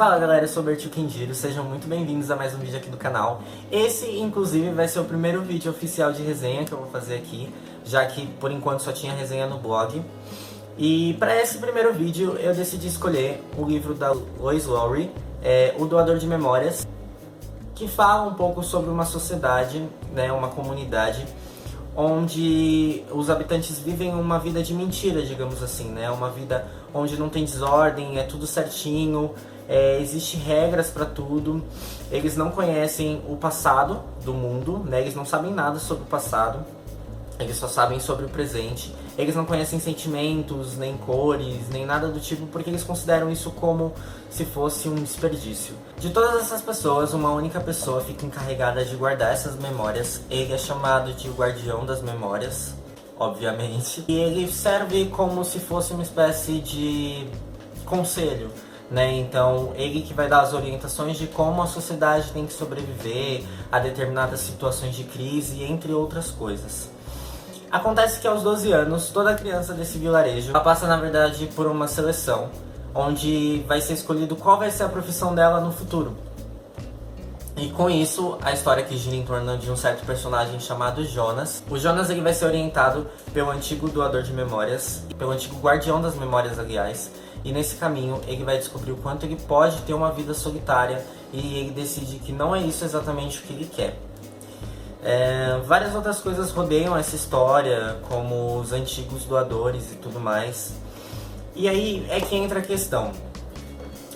Fala galera, eu sou o Bertil Kenjiro, sejam muito bem-vindos a mais um vídeo aqui do canal. Esse, inclusive, vai ser o primeiro vídeo oficial de resenha que eu vou fazer aqui, já que por enquanto só tinha resenha no blog. E para esse primeiro vídeo eu decidi escolher o livro da Lois Lowry, O Doador de Memórias, que fala um pouco sobre uma sociedade, né, uma comunidade, onde os habitantes vivem uma vida de mentira, digamos assim, né? Uma vida onde não tem desordem, é tudo certinho, existem regras para tudo. Eles não conhecem o passado do mundo, né? Eles não sabem nada sobre o passado, eles só sabem sobre o presente. Eles não conhecem sentimentos, nem cores, nem nada do tipo, porque eles consideram isso como se fosse um desperdício. De todas essas pessoas, uma única pessoa fica encarregada de guardar essas memórias. Ele é chamado de Guardião das Memórias, obviamente. E ele serve como se fosse uma espécie de conselho, né? Então, ele que vai dar as orientações de como a sociedade tem que sobreviver a determinadas situações de crise, entre outras coisas. Acontece que aos 12 anos, toda criança desse vilarejo ela passa, na verdade, por uma seleção, onde vai ser escolhido qual vai ser a profissão dela no futuro. E com isso, a história que gira em torno de um certo personagem chamado Jonas. O Jonas ele vai ser orientado pelo antigo doador de memórias, pelo antigo guardião das memórias, aliás. E nesse caminho, ele vai descobrir o quanto ele pode ter uma vida solitária e ele decide que não é isso exatamente o que ele quer. Várias outras coisas rodeiam essa história, como os antigos doadores e tudo mais. E aí é que entra a questão.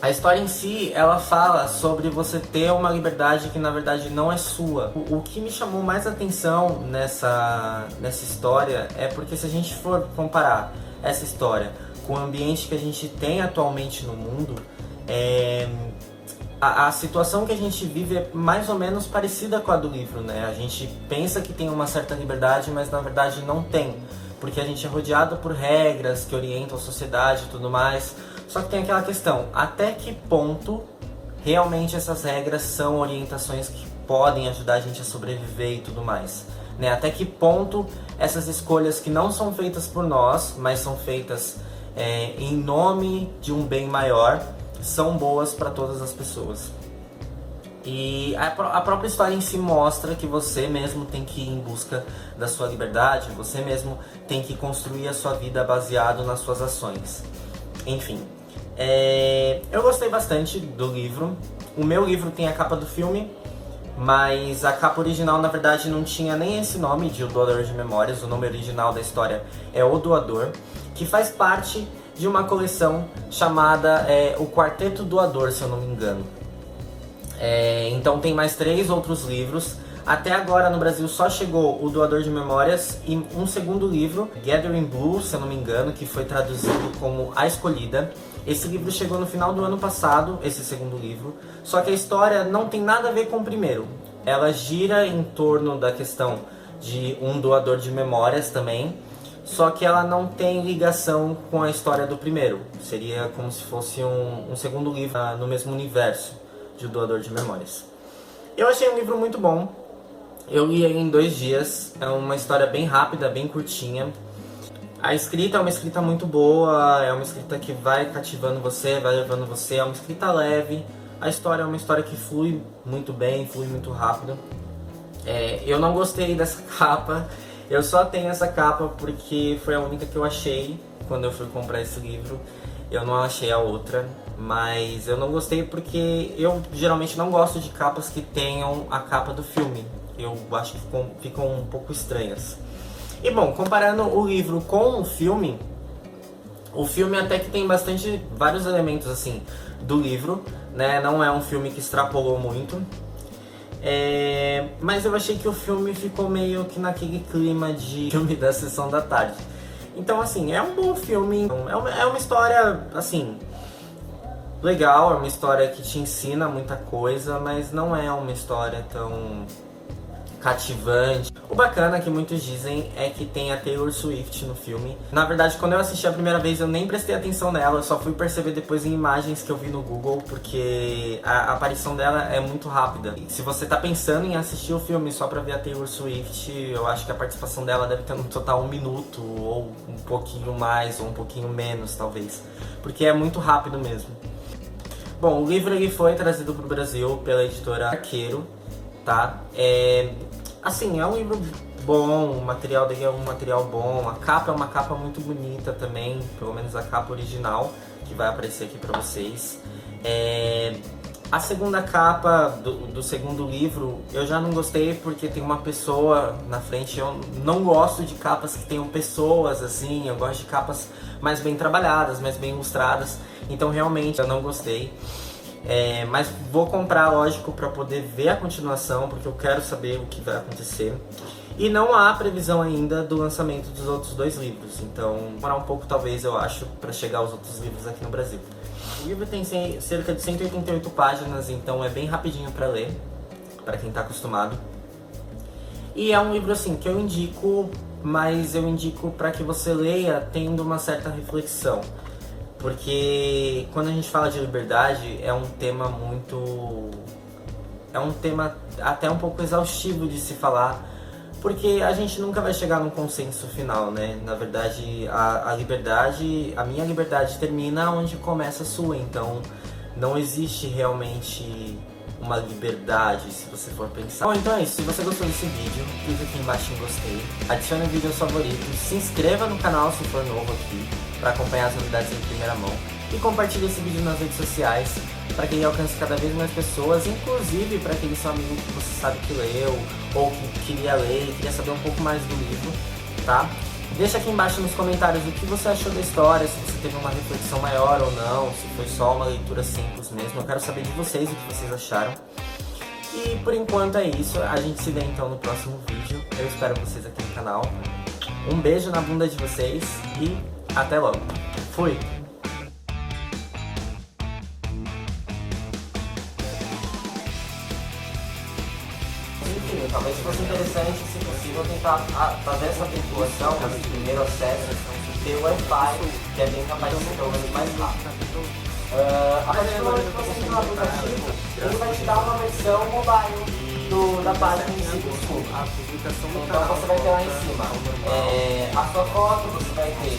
A história em si, ela fala sobre você ter uma liberdade que na verdade não é sua. O que me chamou mais atenção nessa história é porque se a gente for comparar essa história com o ambiente que a gente tem atualmente no mundo, a situação que a gente vive é mais ou menos parecida com a do livro, né? A gente pensa que tem uma certa liberdade, mas na verdade não tem, porque a gente é rodeado por regras que orientam a sociedade e tudo mais. Só que tem aquela questão, até que ponto realmente essas regras são orientações que podem ajudar a gente a sobreviver e tudo mais, né? Até que ponto essas escolhas que não são feitas por nós, mas são feitas em nome de um bem maior, são boas para todas as pessoas. E a própria história em si mostra que você mesmo tem que ir em busca da sua liberdade, você mesmo tem que construir a sua vida baseado nas suas ações. Enfim, eu gostei bastante do livro. O meu livro tem a capa do filme, mas a capa original na verdade não tinha nem esse nome de O Doador de Memórias. O nome original da história é O Doador, que faz parte de uma coleção chamada O Quarteto Doador, se eu não me engano. Então tem mais 3 outros livros. Até agora no Brasil só chegou O Doador de Memórias e um segundo livro, Gathering Blue, se eu não me engano, que foi traduzido como A Escolhida. Esse livro chegou no final do ano passado, esse segundo livro, só que a história não tem nada a ver com o primeiro. Ela gira em torno da questão de um doador de memórias também, só que ela não tem ligação com a história do primeiro. Seria como se fosse um segundo livro no mesmo universo de O Doador de Memórias. Eu achei um livro muito bom. Eu li ele em 2 dias. É uma história bem rápida, bem curtinha. A escrita é uma escrita muito boa, é uma escrita que vai cativando você, vai levando você, é uma escrita leve. A história é uma história que flui muito bem, flui muito rápido. Eu não gostei dessa capa. Eu só tenho essa capa porque foi a única que eu achei quando eu fui comprar esse livro. Eu não achei a outra, mas eu não gostei porque eu geralmente não gosto de capas que tenham a capa do filme. Eu acho que ficam um pouco estranhas. E bom, comparando o livro com o filme até que tem vários elementos assim do livro, né? Não é um filme que extrapolou muito. Mas eu achei que o filme ficou meio que naquele clima de filme da sessão da tarde. Então assim, é um bom filme, é uma história assim legal, é uma história que te ensina muita coisa, mas não é uma história tão cativante. O bacana que muitos dizem é que tem a Taylor Swift no filme. Na verdade, quando eu assisti a primeira vez, eu nem prestei atenção nela, eu só fui perceber depois em imagens que eu vi no Google, porque a aparição dela é muito rápida. E se você tá pensando em assistir o filme só pra ver a Taylor Swift, eu acho que a participação dela deve ter no total 1 minuto, ou um pouquinho mais, ou um pouquinho menos, talvez. Porque é muito rápido mesmo. Bom, o livro ele foi trazido para o Brasil pela editora Arqueiro, tá? Assim, é um livro bom, o material dele é um material bom, a capa é uma capa muito bonita também, pelo menos a capa original, que vai aparecer aqui para vocês. A segunda capa do segundo livro eu já não gostei porque tem uma pessoa na frente. Eu não gosto de capas que tenham pessoas assim, eu gosto de capas mais bem trabalhadas, mais bem ilustradas. Então realmente eu não gostei. Mas vou comprar, lógico, para poder ver a continuação, porque eu quero saber o que vai acontecer. E não há previsão ainda do lançamento dos outros 2 livros, então demorar um pouco talvez, eu acho, para chegar aos outros livros aqui no Brasil. O livro tem cerca de 188 páginas, então é bem rapidinho para ler, para quem está acostumado. E é um livro assim que eu indico, mas eu indico para que você leia tendo uma certa reflexão. Porque quando a gente fala de liberdade, é um tema até um pouco exaustivo de se falar, porque a gente nunca vai chegar num consenso final, né? Na verdade, a minha liberdade termina onde começa a sua, então não existe realmente uma liberdade, se você for pensar. Bom, então é isso. Se você gostou desse vídeo, clique aqui embaixo em gostei, adicione o vídeo aos favoritos, se inscreva no canal se for novo aqui, para acompanhar as novidades em primeira mão, e compartilhe esse vídeo nas redes sociais, para que ele alcance cada vez mais pessoas, inclusive para aquele seu amigo que você sabe que leu, ou que queria ler, queria saber um pouco mais do livro, tá? Deixa aqui embaixo nos comentários o que você achou da história, se você teve uma reflexão maior ou não, se foi só uma leitura simples mesmo. Eu quero saber de vocês o que vocês acharam. E por enquanto é isso, a gente se vê então no próximo vídeo. Eu espero vocês aqui no canal. Um beijo na bunda de vocês e até logo. Fui! Enfim, talvez fosse interessante, se possível, tentar fazer essa vinculação, esse primeiro acesso, ter o Wi-Fi, que é bem capaz de ser pelo menos mais rápido. A partir do momento que você entra no aplicativo, ele vai te dar uma versão mobile da página em si do estudo. Então você vai ter lá em cima a sua foto, você vai ter